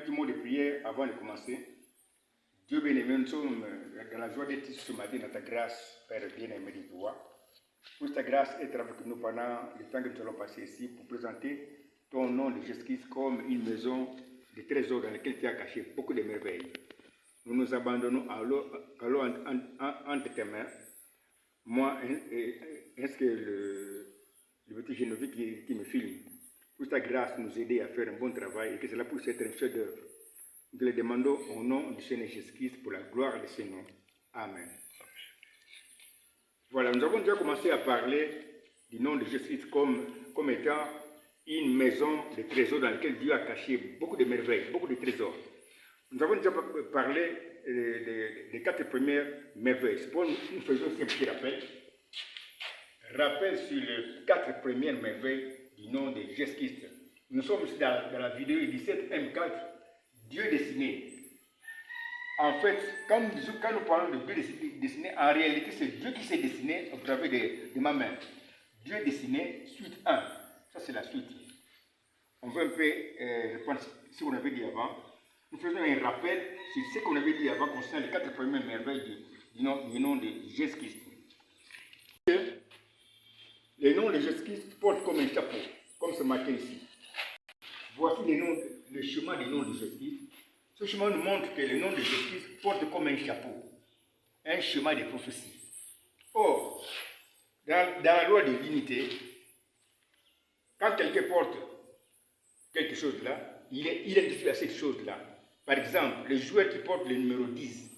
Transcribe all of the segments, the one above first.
petit mot de prière avant de commencer. Dieu bien-aimé, nous sommes dans la joie d'être ce matin dans ta grâce, Père bien-aimé de toi. Pour ta grâce être avec nous pendant le temps que nous allons passer ici pour présenter ton nom de Jésus-Christ comme une maison de trésors dans laquelle tu as caché beaucoup de merveilles. Nous nous abandonnons entre tes mains. Moi, est-ce que le petit Geneviève qui me filme, pour ta grâce nous aider à faire un bon travail et que cela puisse être un chef-d'œuvre. Nous te le demandons au nom du Seigneur Jésus-Christ pour la gloire de ce nom. Amen. Voilà, nous avons déjà commencé à parler du nom de Jésus-Christ comme étant une maison de trésors dans laquelle Dieu a caché beaucoup de merveilles, beaucoup de trésors. Nous avons déjà parlé des 4 premières merveilles. C'est pour nous faisons un petit rappel. Rappel sur les 4 premières merveilles du nom de Jésus-Christ. Nous sommes ici dans la vidéo 17 M4, Dieu dessiné. En fait, quand nous parlons de Dieu dessiné, en réalité, c'est Dieu qui s'est dessiné au travers de ma main. Dieu dessiné, suite 1. Ça, c'est la suite. On veut un peu répondre ce qu'on avait dit avant. Nous faisons un rappel sur ce qu'on avait dit avant concernant les 4 premières merveilles du nom de Jésus-Christ. Le nom de Jésus-Christ porte comme un chapeau, comme c'est marqué ici. Voici le chemin du nom de Jésus-Christ. Ce chemin nous montre que le nom de Jésus-Christ porte comme un chapeau, un chemin de prophétie. Or, dans la loi de l'unité, quand quelqu'un porte quelque chose là, il est identifié à cette chose-là. Par exemple, le joueur qui porte le numéro 10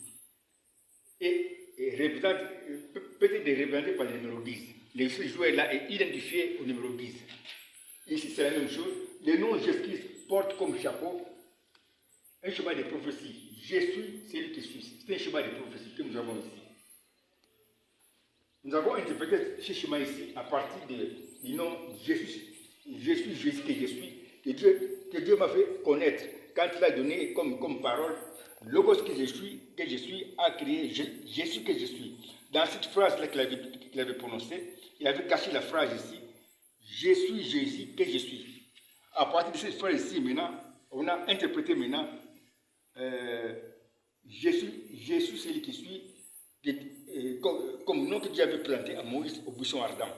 peut être représenté par le numéro 10. Le joueur-là est identifié au numéro 10. Ici, c'est la même chose. Le nom de Jésus-Christ porte comme chapeau un chemin de prophétie. Je suis celui qui suis. C'est un chemin de prophétie que nous avons ici. Nous avons interprété ce chemin ici à partir du nom Jésus. Je suis Jésus que je suis. Que Dieu m'a fait connaître quand il a donné comme parole. Logos que je suis a créé Jésus que je suis. Dans cette phrase-là qu'il avait prononcée, il avait caché la phrase ici. Je suis Jésus que je suis. À partir de cette phrase ici, maintenant, on a interprété maintenant je suis celui qui suis, comme nom que Dieu avait planté à Moïse au buisson ardent.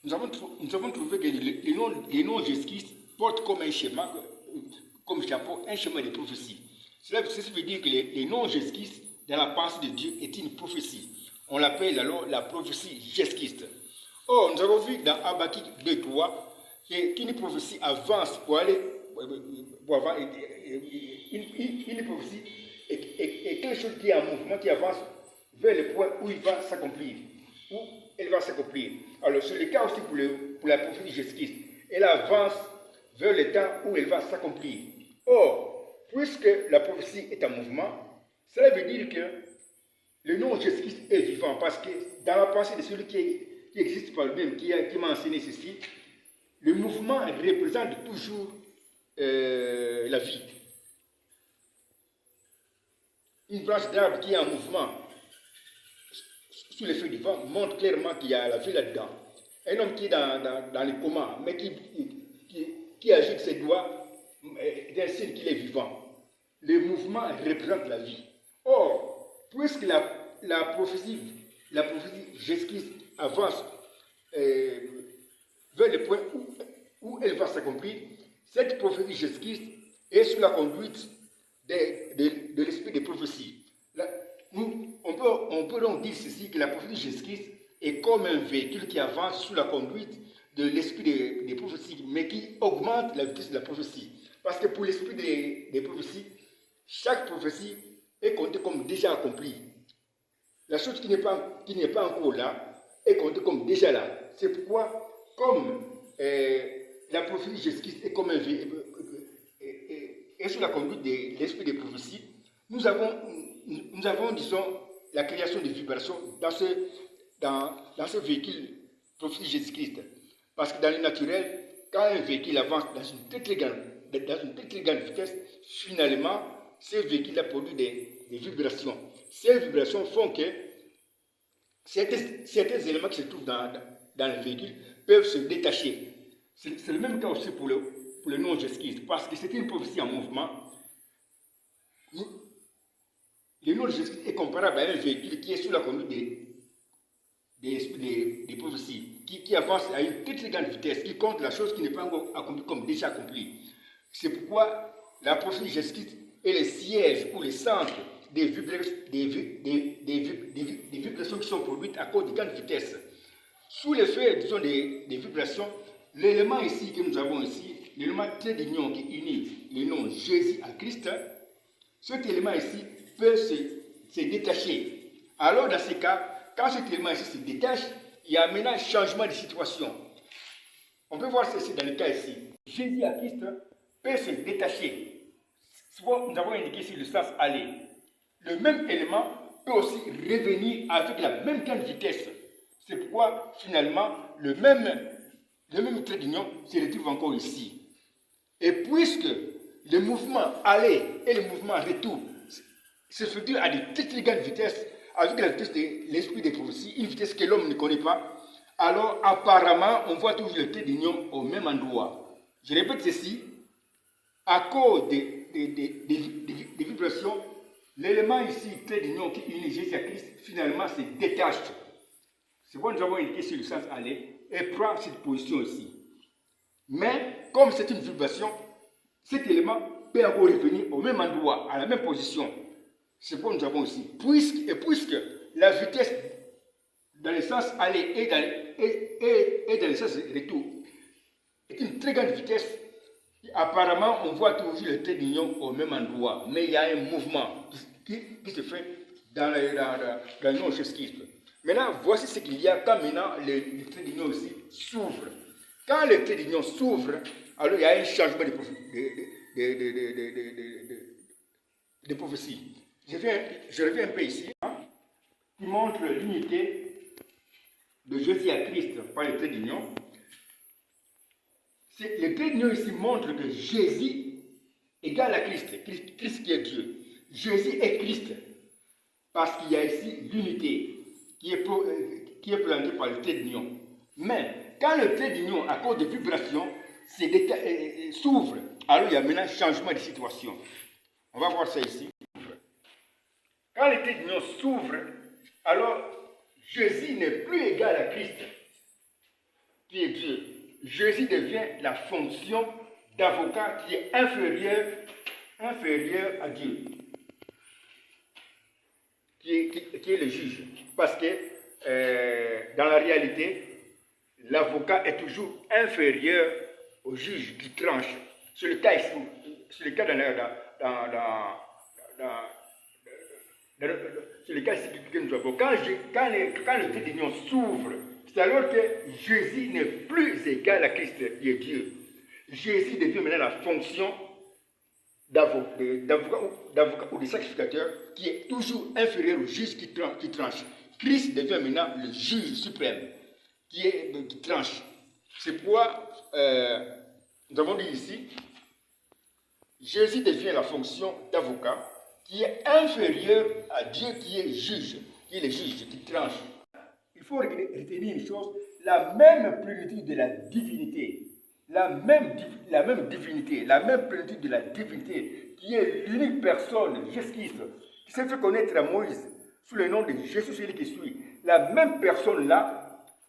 Nous avons trouvé que le nom Jésus-Christ porte comme un schéma, comme chapeau, un chemin de prophétie. Cela veut dire que le nom Jésus-Christ, dans la pensée de Dieu, est une prophétie. On l'appelle alors la prophétie Jésus-Christ. Or, nous avons vu dans Habakkuk 2:3 qu'une prophétie avance pour aller avoir une prophétie est quelque chose qui est en mouvement, qui avance vers le point où il va s'accomplir, où elle va s'accomplir. Alors, c'est le cas aussi pour la prophétie de Jésus-Christ. Elle avance vers le temps où elle va s'accomplir. Or, puisque la prophétie est en mouvement, cela veut dire que le nom de Jésus-Christ est vivant, parce que dans la pensée de celui qui existe par lui-même, qui m'a enseigné ceci, le mouvement représente toujours la vie. Une branche d'arbre qui est en mouvement sous l'effet du vent montre clairement qu'il y a la vie là-dedans. Un homme qui est dans le coma, mais qui agite ses doigts, d'un signe qu'il est vivant. Le mouvement représente la vie. Or, puisque la prophétie Jésus-Christ avance vers le point où elle va s'accomplir, cette prophétie Jésus-Christ est sous la conduite de l'esprit de prophétie. On peut donc dire ceci, que la prophétie Jésus-Christ est comme un véhicule qui avance sous la conduite de l'esprit des prophéties, mais qui augmente la vitesse de la prophétie. Parce que pour l'esprit des prophéties, chaque prophétie est comptée comme déjà accomplie. La chose qui n'est pas encore là est comptée comme déjà là. C'est pourquoi, comme la prophétie Jésus-Christ est comme un véhicule, et sous la conduite de l'esprit des prophéties, nous avons, disons, la création de vibrations dans ce véhicule prophétique Jésus-Christ. Parce que dans le naturel, quand un véhicule avance dans une très grande vitesse, finalement, ce véhicule a produit des vibrations. Ces vibrations font que certains éléments qui se trouvent dans le véhicule peuvent se détacher. C'est le même cas aussi pour le nom Jésus-Christ, parce que c'est une prophétie en mouvement. le nom de Jésus est comparable à un véhicule qui est sous la conduite des prophéties, qui avance à une très grande vitesse, qui compte la chose qui n'est pas encore accomplie comme déjà accomplie. C'est pourquoi la prophétie de Jésus-Christ est le siège ou le centre des vibrations qui sont produites à cause de grande vitesse. Sous l'effet, disons, des vibrations, l'élément ici que nous avons ici, l'élément trait d'union qui unit le nom Jésus à Christ, cet élément ici peut se détacher. Alors, dans ce cas, quand cet élément ici se détache, il y a maintenant un changement de situation. On peut voir ceci dans le cas ici. Jésus à Christ peut se détacher. Souvent, nous avons indiqué ici le sens aller. Le même élément peut aussi revenir avec la même grande vitesse. C'est pourquoi, finalement, le même trait d'union se retrouve encore ici. Et puisque le mouvement aller et le mouvement retour se produisent à de très grandes vitesses, avec la vitesse de l'esprit des prophéties, une vitesse que l'homme ne connaît pas, alors apparemment, on voit toujours le trait d'union au même endroit. Je répète ceci, à cause des vibrations, l'élément ici, trait d'union qui unit Jésus à Christ, finalement se détache. C'est pourquoi nous avons indiqué sur le sens aller et prend cette position ici. Mais, comme c'est une vibration, cet élément peut encore revenir au même endroit, à la même position. C'est pourquoi nous avons ici. Puisque la vitesse dans le sens aller et dans le sens retour est une très grande vitesse, apparemment on voit toujours le trait d'union au même endroit. Mais il y a un mouvement qui se fait dans le nom de Jésus-Christ. Maintenant, voici ce qu'il y a quand maintenant le trait d'union aussi s'ouvre. Quand le trait d'union s'ouvre, alors il y a un changement de prophétie. Je reviens un peu ici, qui montre l'unité de Jésus à Christ par le trait d'union. Le trait d'union ici montre que Jésus égale à Christ, Christ qui est Dieu. Jésus est Christ, parce qu'il y a ici l'unité qui est présentée par le trait d'union. Mais quand le trait d'union, à cause de vibrations, s'ouvre, alors il y a maintenant un changement de situation. On va voir ça ici. Quand le trait d'union s'ouvre, alors Jésus n'est plus égal à Christ, qui est Dieu. Jésus devient la fonction d'avocat qui est inférieure à Dieu, qui est le juge. Parce que dans la réalité, l'avocat est toujours inférieur au juge qui tranche. C'est le cas ici, c'est le cas c'est le cas que nous avons. Quand le trait d'union s'ouvre, c'est alors que Jésus n'est plus égal à Christ, qui est Dieu. Jésus devient maintenant la fonction d'avocat ou de sacrificateur qui est toujours inférieur au juge qui tranche. Christ devient maintenant le juge suprême qui tranche. C'est pourquoi nous avons dit ici, Jésus devient la fonction d'avocat qui est inférieur à Dieu qui est juge, qui est le juge qui tranche. Il faut retenir une chose, la même plénitude de la divinité, la même divinité, la même plénitude de la divinité, qui est l'unique personne, Jésus-Christ, qui s'est fait connaître à Moïse sous le nom de Jésus, celui qui suit. La même personne-là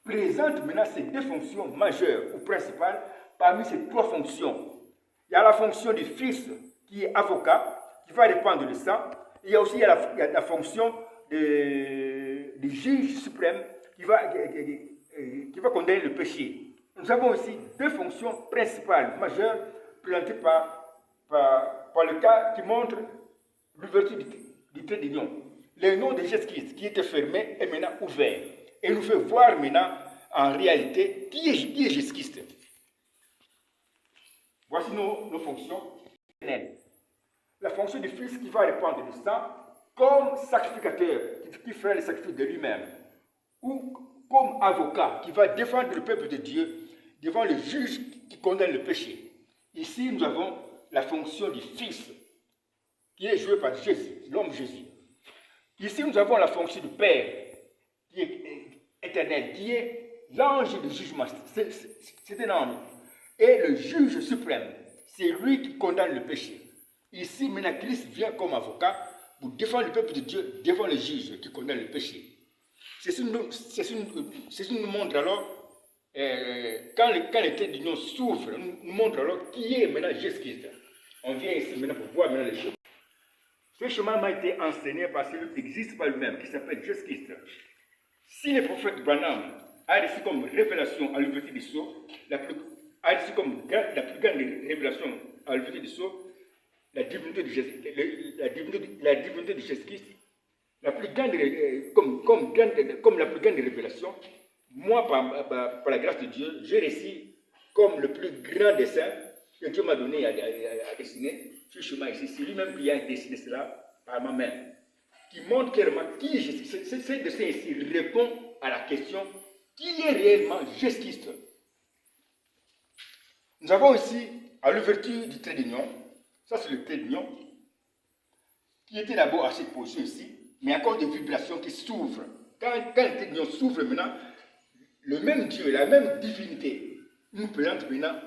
présente maintenant ces deux fonctions majeures ou principales parmi ces trois fonctions. Il y a la fonction du Fils qui est avocat, qui va répandre le sang. Il y a aussi la fonction du juge suprême qui va condamner le péché. Nous avons aussi deux fonctions principales, majeures, présentées par le cas qui montre l'ouverture du trait d'union. Le nom de Jésus-Christ qui était fermé est maintenant ouvert. Et nous fait voir maintenant en réalité qui est Jésus-Christ. Voici nos fonctions. La fonction du Fils qui va répandre le sang comme sacrificateur, qui fera le sacrifice de lui-même, ou comme avocat qui va défendre le peuple de Dieu devant le juge qui condamne le péché. Ici, nous avons la fonction du Fils qui est jouée par Jésus, l'homme Jésus. Ici, nous avons la fonction du Père qui est éternel, qui est l'ange du jugement. C'est un ange. Et le juge suprême, c'est lui qui condamne le péché. Ici, maintenant, Christ vient comme avocat pour défendre le peuple de Dieu devant le juge qui condamne le péché. Ceci nous montre alors, quand le trait d'union s'ouvre, nous montre alors qui est maintenant Jésus-Christ. On vient ici maintenant pour voir maintenant les choses. Ce chemin m'a été enseigné par celui qui existe par lui-même, qui s'appelle Jésus-Christ. Si le prophète Branham a reçu comme révélation à l'ouverture du sceau, la plus grande révélation à l'ouverture du sceau, la divinité de Jésus-Christ, la plus grande, comme la plus grande révélation, moi, par la grâce de Dieu, j'ai reçu comme le plus grand dessin que Dieu m'a donné à dessiner ce chemin ici. C'est lui-même qui a dessiné cela par ma main, qui montre clairement qui est Jésus-Christ. Ce dessin ici répond à la question qui est réellement Jésus-Christ. Nous avons ici, à l'ouverture du trait d'union, ça c'est le trait d'union, qui était d'abord à cette position ici, mais encore des vibrations qui s'ouvrent. Quand le trait d'union s'ouvre maintenant, le même Dieu, la même divinité, nous présente maintenant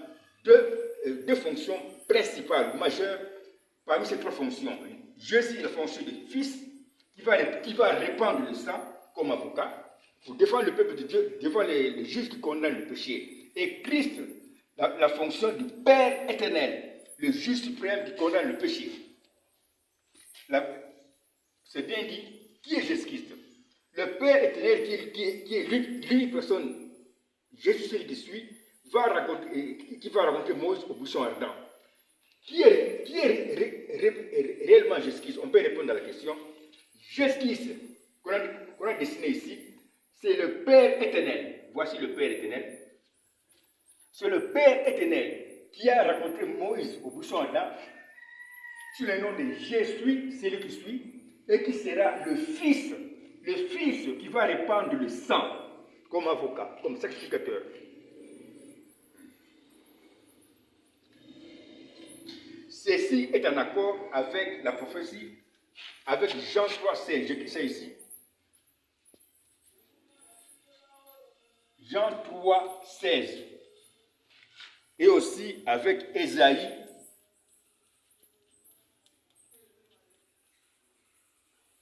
deux fonctions principales, majeures, parmi ces trois fonctions. Jésus est la fonction de Fils, qui va répandre le sang comme avocat, pour défendre le peuple de Dieu devant les juges qui condamnent le péché. Et Christ, la fonction du Père éternel, le juge suprême qui condamne le péché. C'est bien dit, qui est Jésus-Christ? Le Père éternel qui est l'unique personne, Jésus celui qui suit, qui va raconter Moïse au buisson ardent. Qui est réellement Jésus-Christ? On peut répondre à la question. Jésus-Christ, qu'on a dessiné ici, c'est le Père éternel. Voici le Père éternel. C'est le Père éternel qui a raconté Moïse au buisson ardent sous le nom de Jésus, c'est lui qui suit, et qui sera le Fils qui va répandre le sang comme avocat, comme sacrificateur. Ceci est en accord avec la prophétie, avec Jean 3,16. J'écris ça ici. Jean 3,16. Et aussi avec Ésaïe.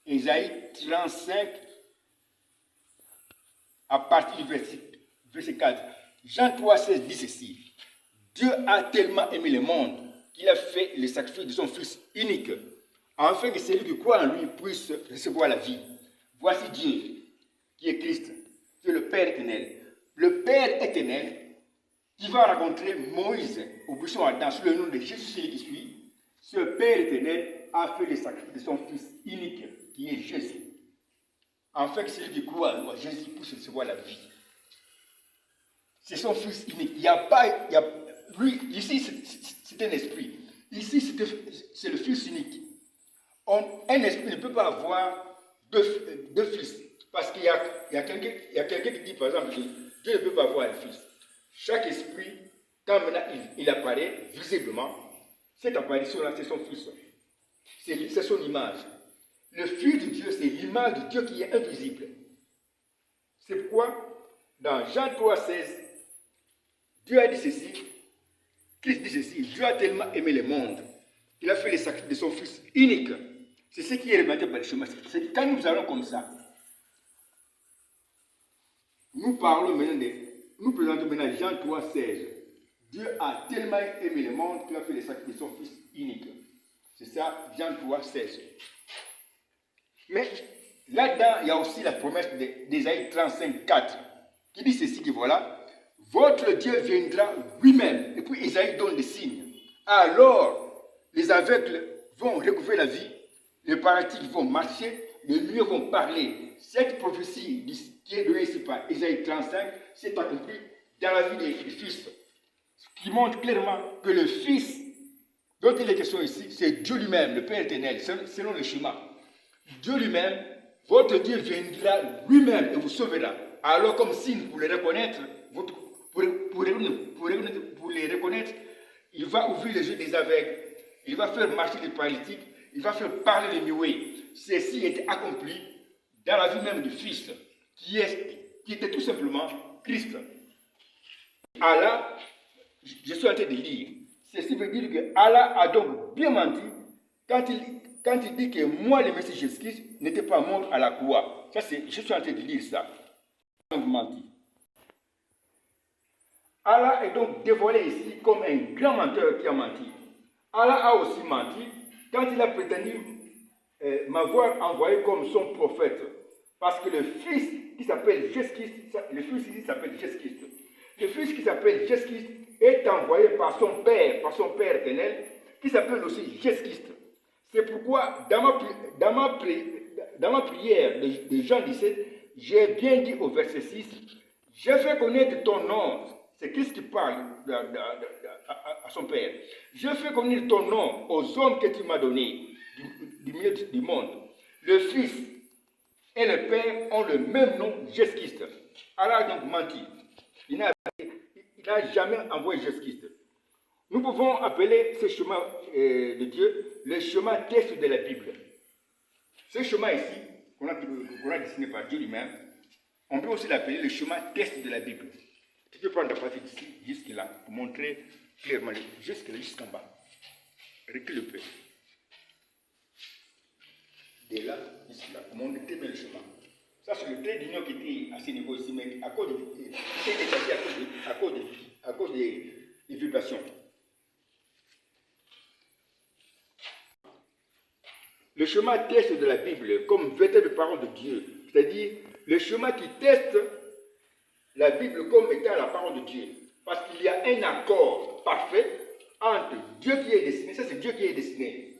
Ésaïe 35, à partir du verset 4. Jean 3,16 dit ceci. Dieu a tellement aimé le monde qu'il a fait le sacrifice de son Fils unique, afin que celui qui croit en lui puisse recevoir la vie. Voici Dieu, qui est Christ, qui est le Père éternel. Le Père éternel qui va rencontrer Moïse au buisson ardent sous le nom de Jésus, celui qui suit. Ce Père éternel a fait le sacrifice de son Fils unique, qui est Jésus, afin que celui qui croit en moi, Jésus, puisse recevoir la vie. C'est son Fils unique. Lui, ici, c'est un esprit. Ici, c'est le Fils unique. Un esprit ne peut pas avoir deux fils. Parce qu'il y a quelqu'un qui dit, par exemple, que Dieu ne peut pas avoir un fils. Chaque esprit, quand maintenant il apparaît visiblement, cette apparition-là, c'est son Fils. C'est son image. Le Fils de Dieu, c'est l'image de Dieu qui est invisible. C'est pourquoi, dans Jean 3,16, Dieu a dit ceci, Christ dit ceci, Dieu a tellement aimé le monde qu'il a fait le sacrifice de son Fils unique. C'est ce qui est remarqué par le chemin. C'est que quand nous allons comme ça, nous présentons maintenant Jean 3,16. Dieu a tellement aimé le monde qu'il a fait le sacrifice de son Fils unique. C'est ça, Jean 3,16. Mais là-dedans, il y a aussi la promesse d'Ésaïe 35,4 qui dit ceci, que voilà, votre Dieu viendra lui-même. Et puis Ésaïe donne des signes. Alors, les aveugles vont recouvrir la vie, les paralytiques vont marcher, les muets vont parler. Cette prophétie qui est donnée ici par Ésaïe 35 s'est accomplie dans la vie du Fils. Ce qui montre clairement que le Fils dont il est question ici, c'est Dieu lui-même, le Père éternel, selon le schéma. Dieu lui-même, votre Dieu viendra lui-même et vous sauvera. Alors, comme signe pour les reconnaître, pour les reconnaître, il va ouvrir les yeux des aveugles, il va faire marcher les paralytiques, il va faire parler les muets. Ceci était accompli dans la vie même du Fils, qui était tout simplement Christ. Allah, je suis en train de lire. Ceci veut dire que Allah a donc bien menti quand il dit que moi, le Messie Jésus-Christ, n'était pas mort à la croix. Ça, je suis en train de lire ça. Donc, menti. Allah est donc dévoilé ici comme un grand menteur qui a menti. Allah a aussi menti quand il a prétendu m'avoir envoyé comme son prophète. Parce que le fils qui s'appelle Jésus-Christ, le fils ici s'appelle Jésus-Christ. Le fils qui s'appelle Jésus-Christ est envoyé par son Père éternel, qui s'appelle aussi Jésus-Christ. C'est pourquoi, dans ma prière de Jean 17, j'ai bien dit au verset 6, j'ai fait connaître ton nom. C'est Christ qui parle à son Père. Je fais connaître ton nom aux hommes que tu m'as donnés du milieu du monde. Le Fils et le Père ont le même nom, Jésus-Christ. Allah a donc menti. Il n'a jamais envoyé Jésus-Christ. Nous pouvons appeler ce chemin de Dieu le chemin test de la Bible. Ce chemin ici, qu'on a dessiné par Dieu lui-même, on peut aussi l'appeler le chemin test de la Bible. Tu peux prendre la partie d'ici jusque-là pour montrer clairement jusqu'en bas. Recule un peu. De là, jusque-là, pour montrer très bien le chemin. Ça, c'est le trait d'union qui était à ce niveau ici, mais à cause des vibrations. Le chemin test de la Bible comme véritable parole de Dieu, c'est-à-dire le chemin qui teste la Bible comme étant la parole de Dieu. Parce qu'il y a un accord parfait entre Dieu qui est destiné, ça c'est Dieu qui est destiné.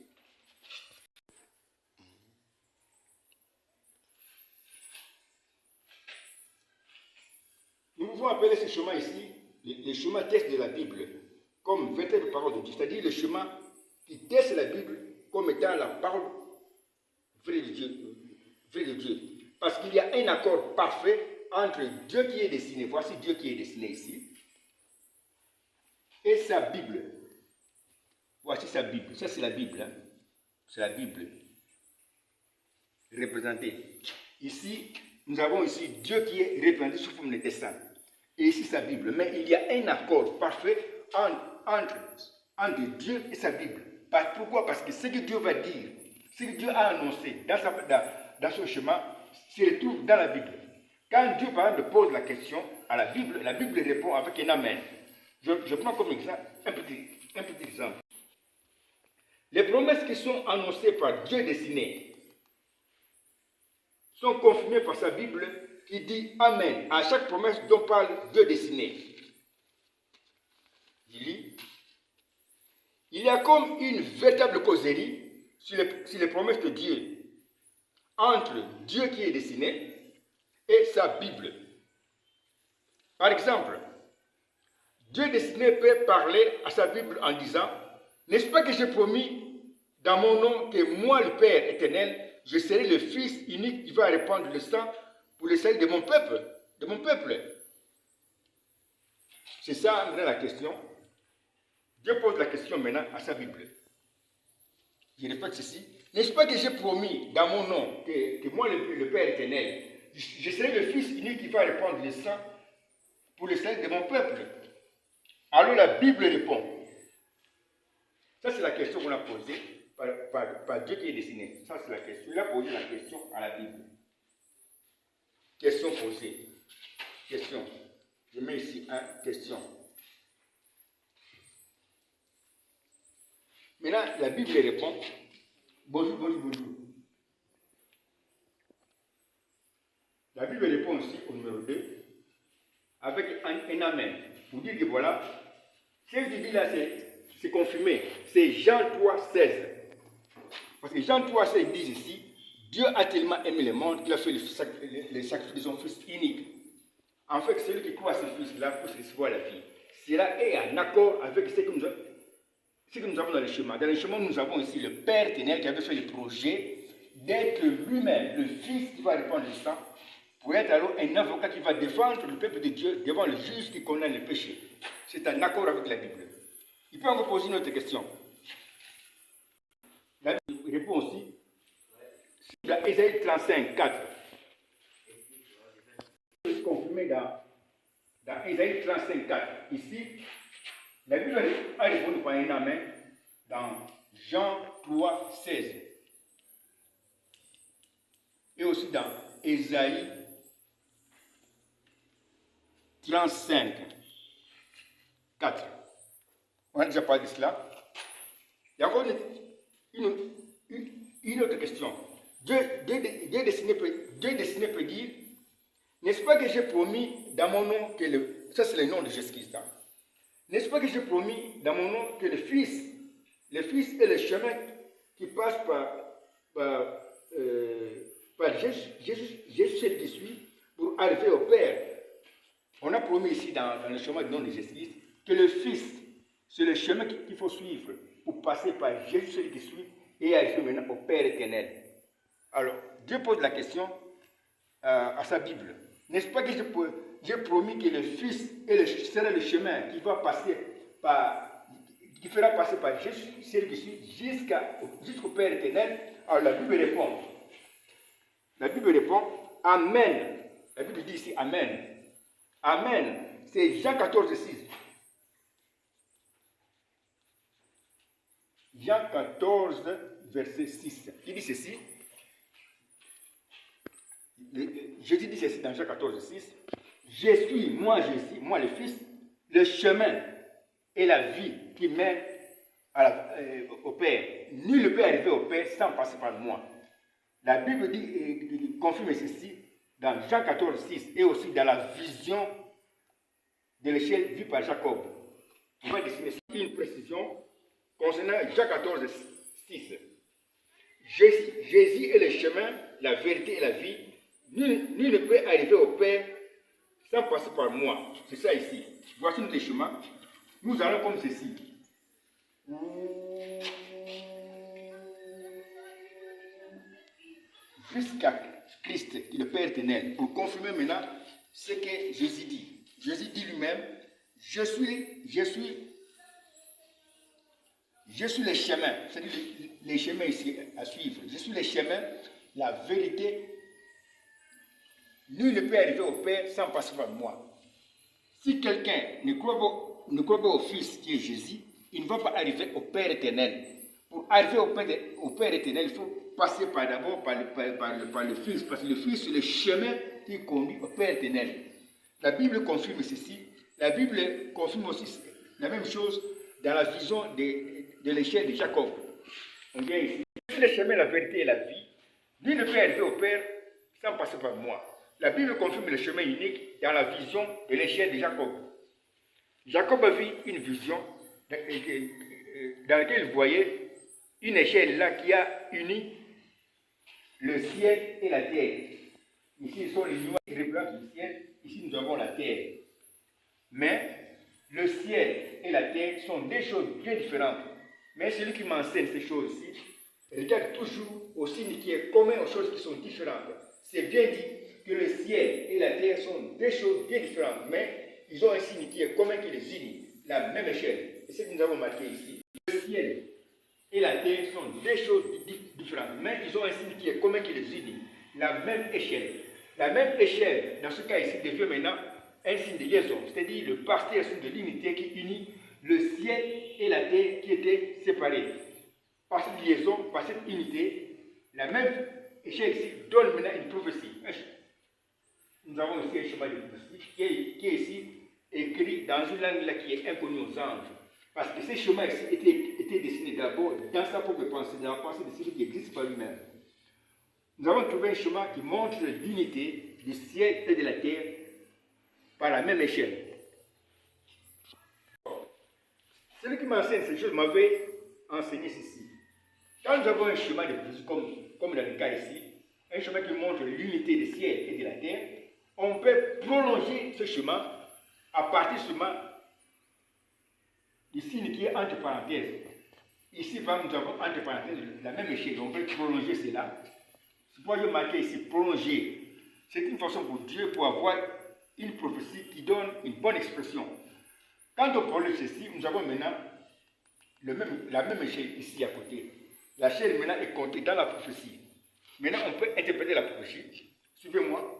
Nous pouvons appeler ce chemin ici le chemin test de la Bible comme véritable parole de Dieu, c'est-à-dire le chemin qui teste la Bible comme étant la parole vraie de Dieu. Parce qu'il y a un accord parfait entre Dieu qui est destiné, voici Dieu qui est destiné ici, et sa Bible. Voici sa Bible. Ça, c'est la Bible. Hein? C'est la Bible représentée. Ici, nous avons ici Dieu qui est représenté sous forme de dessin. Et ici, sa Bible. Mais il y a un accord parfait entre Dieu et sa Bible. Pourquoi? Parce que ce que Dieu va dire, ce que Dieu a annoncé dans son chemin, se retrouve dans la Bible. Quand Dieu, par exemple, pose la question à la Bible répond avec un Amen. Je prends comme exemple un petit exemple. Les promesses qui sont annoncées par Dieu destiné sont confirmées par sa Bible qui dit Amen à chaque promesse dont parle Dieu destiné. Il y a comme une véritable causerie sur les promesses de Dieu entre Dieu qui est destiné et sa Bible. Par exemple, Dieu destiné peut parler à sa Bible en disant « N'est-ce pas que j'ai promis dans mon nom que moi, le Père éternel, je serai le Fils unique qui va répandre le sang pour le salut de mon peuple. » C'est ça maintenant la question. Dieu pose la question maintenant à sa Bible. Je répète ceci. N'est-ce pas que j'ai promis dans mon nom que moi, le Père éternel, je serai le Fils unique qui va répandre le sang pour le salut de mon peuple? Alors la Bible répond. Ça, c'est la question qu'on a posée par Dieu qui est destiné. Ça, c'est la question. Il a posé la question à la Bible. Question posée. Question. Je mets ici un question. Maintenant, la Bible répond. Bonjour. La Bible répond aussi au numéro 2 avec un Amen. Pour dire que voilà, ce que je dis là, c'est confirmé. C'est Jean 3, 16. Parce que Jean 3, 16 dit ici, Dieu a tellement aimé le monde qu'il a fait le sacrifice de son Fils unique. En fait, celui qui croit à ce Fils-là peut recevoir la vie. Cela est en accord avec ce que nous avons dans le chemin. Dans le chemin, nous avons ici le Père éternel qui avait fait le projet d'être lui-même le Fils qui va répandre le sang pour être alors un avocat qui va défendre le peuple de Dieu devant le juge qui condamne le péché. C'est en accord avec la Bible. Il peut encore poser une autre question. La Bible répond aussi dans Ésaïe 35, 4. C'est confirmé dans Ésaïe 35, 4. Ici, la Bible a répondu par un Amen dans Jean 3, 16. Et aussi dans Ésaïe 35, 4. On a déjà parlé de cela. Il y a encore une autre question. Dieu destiné peut dire, n'est-ce pas que j'ai promis dans mon nom que ça c'est le nom de Jésus-Christ. Hein? N'est-ce pas que j'ai promis dans mon nom que le Fils est le chemin qui passe par Jésus celui qui suit pour arriver au Père. On a promis ici dans le chemin du nom de Jésus-Christ que le Fils, c'est le chemin qu'il faut suivre pour passer par Jésus celui qui suit et arriver maintenant au Père éternel. Alors, Dieu pose la question à sa Bible. N'est-ce pas que j'ai promis que le Fils sera le chemin qui fera passer par Jésus celui qui suit jusqu'au Père éternel? Alors la Bible répond. Amen. La Bible dit ici Amen. Amen. C'est Jean 14, 6. Jean 14, verset 6. Qui dit ceci? Jésus dit ceci dans Jean 14, 6. Je suis, moi le Fils, le chemin et la vie qui mène au Père. Nul ne peut arriver au Père sans passer par moi. La Bible confirme ceci dans Jean 14, 6 et aussi dans la vision de l'échelle vue par Jacob. On va dessiner une précision concernant Jean 14, 6. Jésus est le chemin, la vérité et la vie. Nul ne peut arriver au Père sans passer par moi. C'est ça ici. Voici notre chemin. Nous allons comme ceci. Jusqu'à Christ, qui est le Père éternel, pour confirmer maintenant ce que Jésus dit. Jésus dit lui-même, je suis le chemin, c'est-à-dire les chemins ici à suivre. Je suis le chemin, la vérité. Nul ne peut arriver au Père sans passer par moi. Si quelqu'un ne croit pas au Fils qui est Jésus, il ne va pas arriver au Père éternel. Pour arriver au Père éternel, il faut passer d'abord par le Fils, parce que le Fils, c'est le chemin qui conduit au Père éternel. La Bible confirme ceci. La Bible confirme aussi la même chose dans la vision de l'échelle de Jacob. On vient ici. Je suis le chemin, la vérité et la vie. Nul ne peut arriver au Père sans passer par moi. La Bible confirme le chemin unique dans la vision de l'échelle de Jacob. Jacob a vu une vision dans laquelle il voyait une échelle là qui a uni le ciel et la terre. Ici, ce sont les nuages qui représentent le ciel. Ici, nous avons la terre. Mais le ciel et la terre sont deux choses bien différentes. Mais celui qui m'enseigne ces choses-ci regarde toujours au signe qui est commun aux choses qui sont différentes. C'est bien dit que le ciel et la terre sont deux choses bien différentes, mais ils ont un signe qui est commun qui les unit, la même échelle. Et ce que nous avons marqué ici, le ciel et la terre sont deux choses différentes, mais ils ont un signe qui est commun qui les unit, la même échelle. La même échelle, dans ce cas ici, devient maintenant un signe de liaison, c'est-à-dire le parterre de l'unité qui unit le ciel et la terre qui étaient séparés. Par cette liaison, par cette unité, la même échelle ici donne maintenant une prophétie. Nous avons ici un schéma de prophétie qui est ici écrit dans une langue là qui est inconnue aux anges. Parce que ce schéma ici était dessiné d'abord dans sa propre pensée, dans la pensée de celui qui existe par lui-même. Nous avons trouvé un schéma qui montre l'unité du ciel et de la terre par la même échelle. Celui qui m'enseigne ces choses m'avait enseigné ceci. Quand nous avons un schéma de prophétie, comme dans le cas ici, un schéma qui montre l'unité du ciel et de la terre, on peut prolonger ce schéma à partir seulement du signe qui est entre parenthèses. Ici, par exemple, nous avons entre parenthèses la même échelle. On peut prolonger cela. C'est pourquoi je marqué ici prolonger. C'est une façon pour Dieu pour avoir une prophétie qui donne une bonne expression. Quand on prolonge ceci, nous avons maintenant la même échelle ici à côté. La chaîne maintenant est comptée dans la prophétie. Maintenant, on peut interpréter la prophétie. Suivez-moi.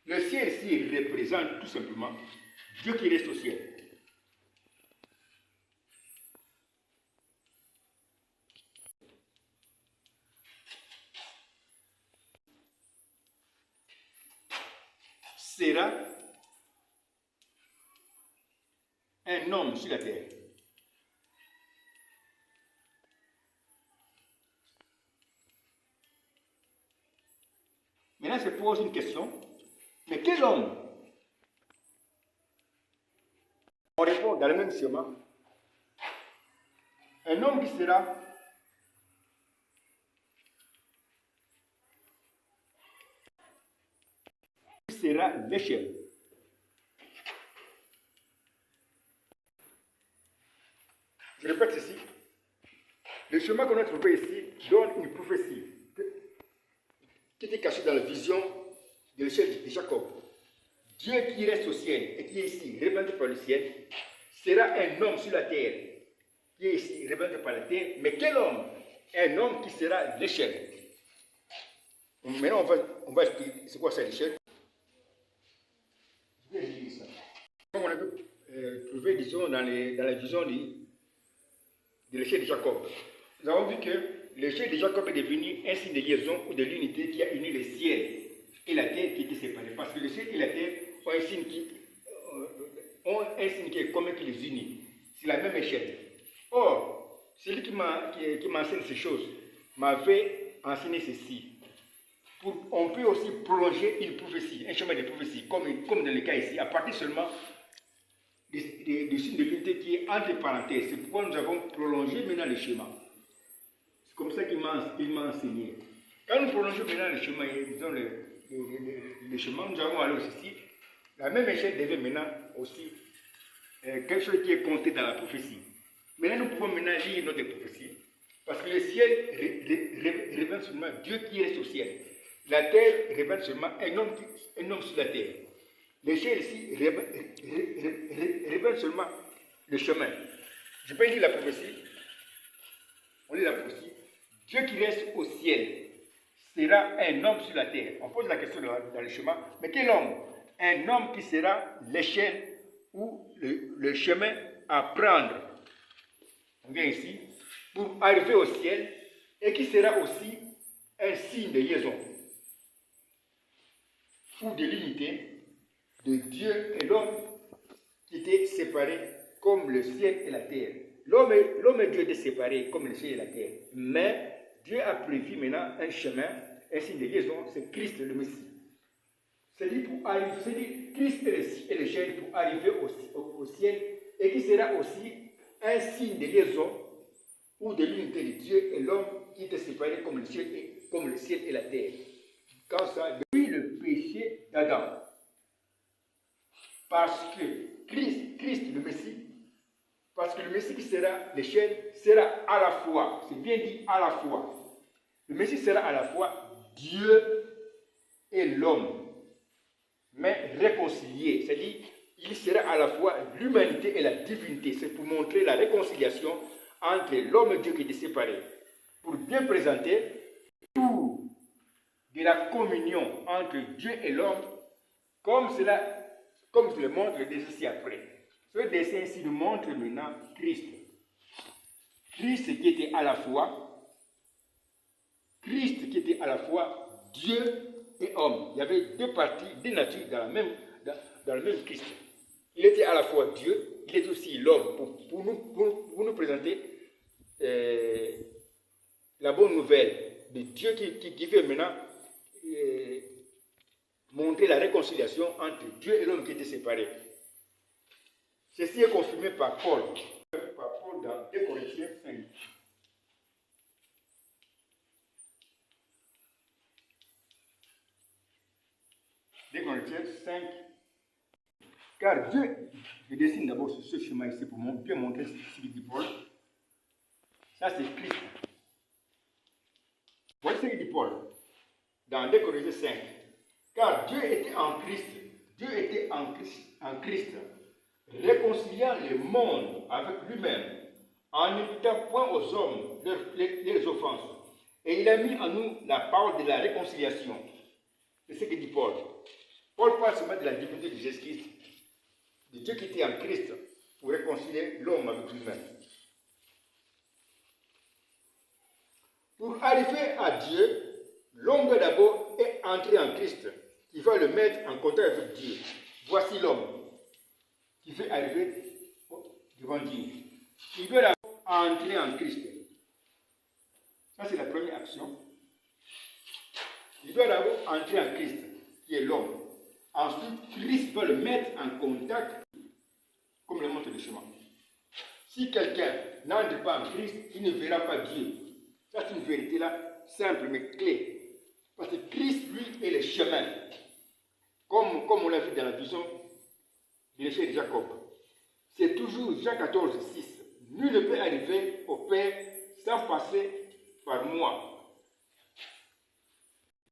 Le ciel ici représente tout simplement Dieu qui reste au ciel. sera un homme sur la terre. Maintenant, se pose une question. Mais quel homme? On répond dans le même schéma. Un homme qui sera l'échelle. Je répète ici. Le chemin qu'on a trouvé ici donne une prophétie qui était cachée dans la vision de l'échelle de Jacob. Dieu qui reste au ciel et qui est ici, représenté par le ciel, sera un homme sur la terre, qui est ici, représenté par la terre. Mais quel homme? Un homme qui sera l'échelle. Maintenant, on va expliquer c'est quoi ça l'échelle. Je vais dire ça. Comme on a trouvé, disons, dans la vision de l'échelle de Jacob, nous avons vu que l'échelle de Jacob est devenu un signe de liaison ou de l'unité qui a uni le ciel et la terre qui étaient séparés. Parce que le ciel et la terre ont un signe qui est commun qui les unit. C'est la même échelle. Or, celui qui m'enseigne ces choses m'avait enseigné ceci. On peut aussi prolonger une prophétie, un chemin de prophétie, comme dans le cas ici, à partir seulement du signe de l'unité qui est entre parenthèses. C'est pourquoi nous avons prolongé maintenant le schéma. C'est comme ça qu'il m'a enseigné. Quand nous prolongeons maintenant le schéma, disons le chemin, nous avons alors ici, la même échelle devait maintenant aussi quelque chose qui est compté dans la prophétie. Maintenant, nous pouvons maintenant lire notre prophétie, parce que le ciel révèle seulement Dieu qui reste au ciel. La terre révèle seulement un homme sur la terre. L'échelle ici révèle seulement le chemin. Je peux lire la prophétie. On lit la prophétie. Dieu qui reste au ciel sera un homme sur la terre. On pose la question dans le chemin. Mais quel homme? Un homme qui sera l'échelle ou le chemin à prendre. On vient ici pour arriver au ciel et qui sera aussi un signe de liaison ou de l'unité de Dieu et l'homme qui étaient séparés comme le ciel et la terre. L'homme et Dieu étaient séparés comme le ciel et la terre. Mais Dieu a prévu maintenant un chemin, un signe de liaison, c'est Christ le Messie. C'est-à-dire Christ est le ciel pour arriver au ciel et qui sera aussi un signe de liaison ou de l'unité de Dieu et l'homme qui étaient séparés comme le ciel et la terre. Quand ça, depuis le péché d'Adam. Parce que Christ le Messie, parce que le Messie qui sera l'échelle sera à la fois, c'est bien dit à la fois. Le Messie sera à la fois Dieu et l'homme, mais réconcilié. C'est-à-dire, il sera à la fois l'humanité et la divinité. C'est pour montrer la réconciliation entre l'homme et Dieu qui étaient séparés. Pour bien présenter tout de la communion entre Dieu et l'homme, comme je le montre le dessin ci-après. Ce dessin ici nous montre maintenant Christ. Christ qui était à la fois Dieu et homme. Il y avait deux parties, deux natures dans le même Christ. Il était à la fois Dieu, il est aussi l'homme, pour nous présenter la bonne nouvelle de Dieu qui veut maintenant montrer la réconciliation entre Dieu et l'homme qui étaient séparés. Ceci est confirmé par Paul dans 2 Corinthiens 5. Deux Corinthiens 5. Car Dieu, je dessine d'abord ce chemin ici pour bien montrer ce qu'il dit Paul. Ça c'est Christ. Voici ce qu'il dit Paul dans 2 Corinthiens 5. Car Dieu était en Christ, réconciliant le monde avec lui-même, en n'imputant point aux hommes leurs offenses. Et il a mis en nous la parole de la réconciliation. C'est ce que dit Paul. Paul parle seulement de la divinité de Jésus-Christ, de Dieu qui était en Christ, pour réconcilier l'homme avec lui-même. Pour arriver à Dieu, l'homme doit d'abord entrer en Christ qui va le mettre en contact avec Dieu. Voici l'homme qui veut arriver devant Dieu. Il veut entrer en Christ. Ça, c'est la première action. Il doit d'abord entrer en Christ, qui est l'homme. Ensuite, Christ va le mettre en contact, comme le montre le chemin. Si quelqu'un n'entre pas en Christ, il ne verra pas Dieu. Ça, c'est une vérité là, simple mais clé. Parce que Christ, lui, est le chemin. Comme on l'a vu dans la vision de l'échelle de Jacob. C'est toujours Jean 14, 6. Nul ne peut arriver au Père sans passer par moi.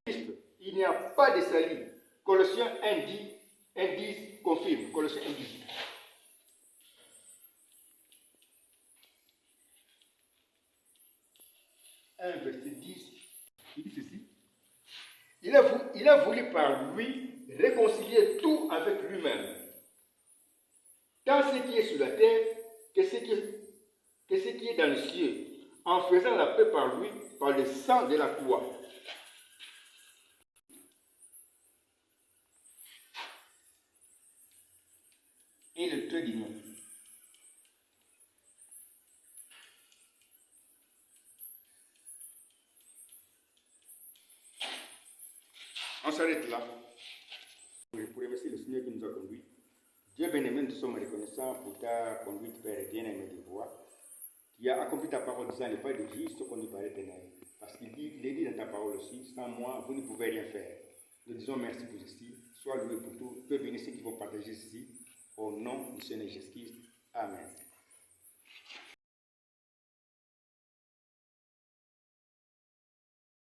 Christ, il n'y a pas de salut. Colossiens 1:10 confirme. Colossiens 1:10. Verset 10, il dit ceci. Il a voulu par lui réconcilier tout avec lui-même, tant ce qui est sur la terre que ce qui est dans le ciel, en faisant la paix par lui, par le sang de la croix. Et le trait d'union. On s'arrête là. Pour remercier le Seigneur qui nous a conduits. Dieu bien-aimé, nous sommes reconnaissants pour ta conduite, Père, bien-aimé de voix, qui a accompli ta parole disant, ne pas de juste qu'on nous paraît éternel. Parce qu'il dit dans ta parole aussi, sans moi, vous ne pouvez rien faire. Nous disons merci pour ceci. Sois loué pour tout. Peu bénis ceux qui vont partager ceci. Au nom du Seigneur Jésus-Christ. Amen.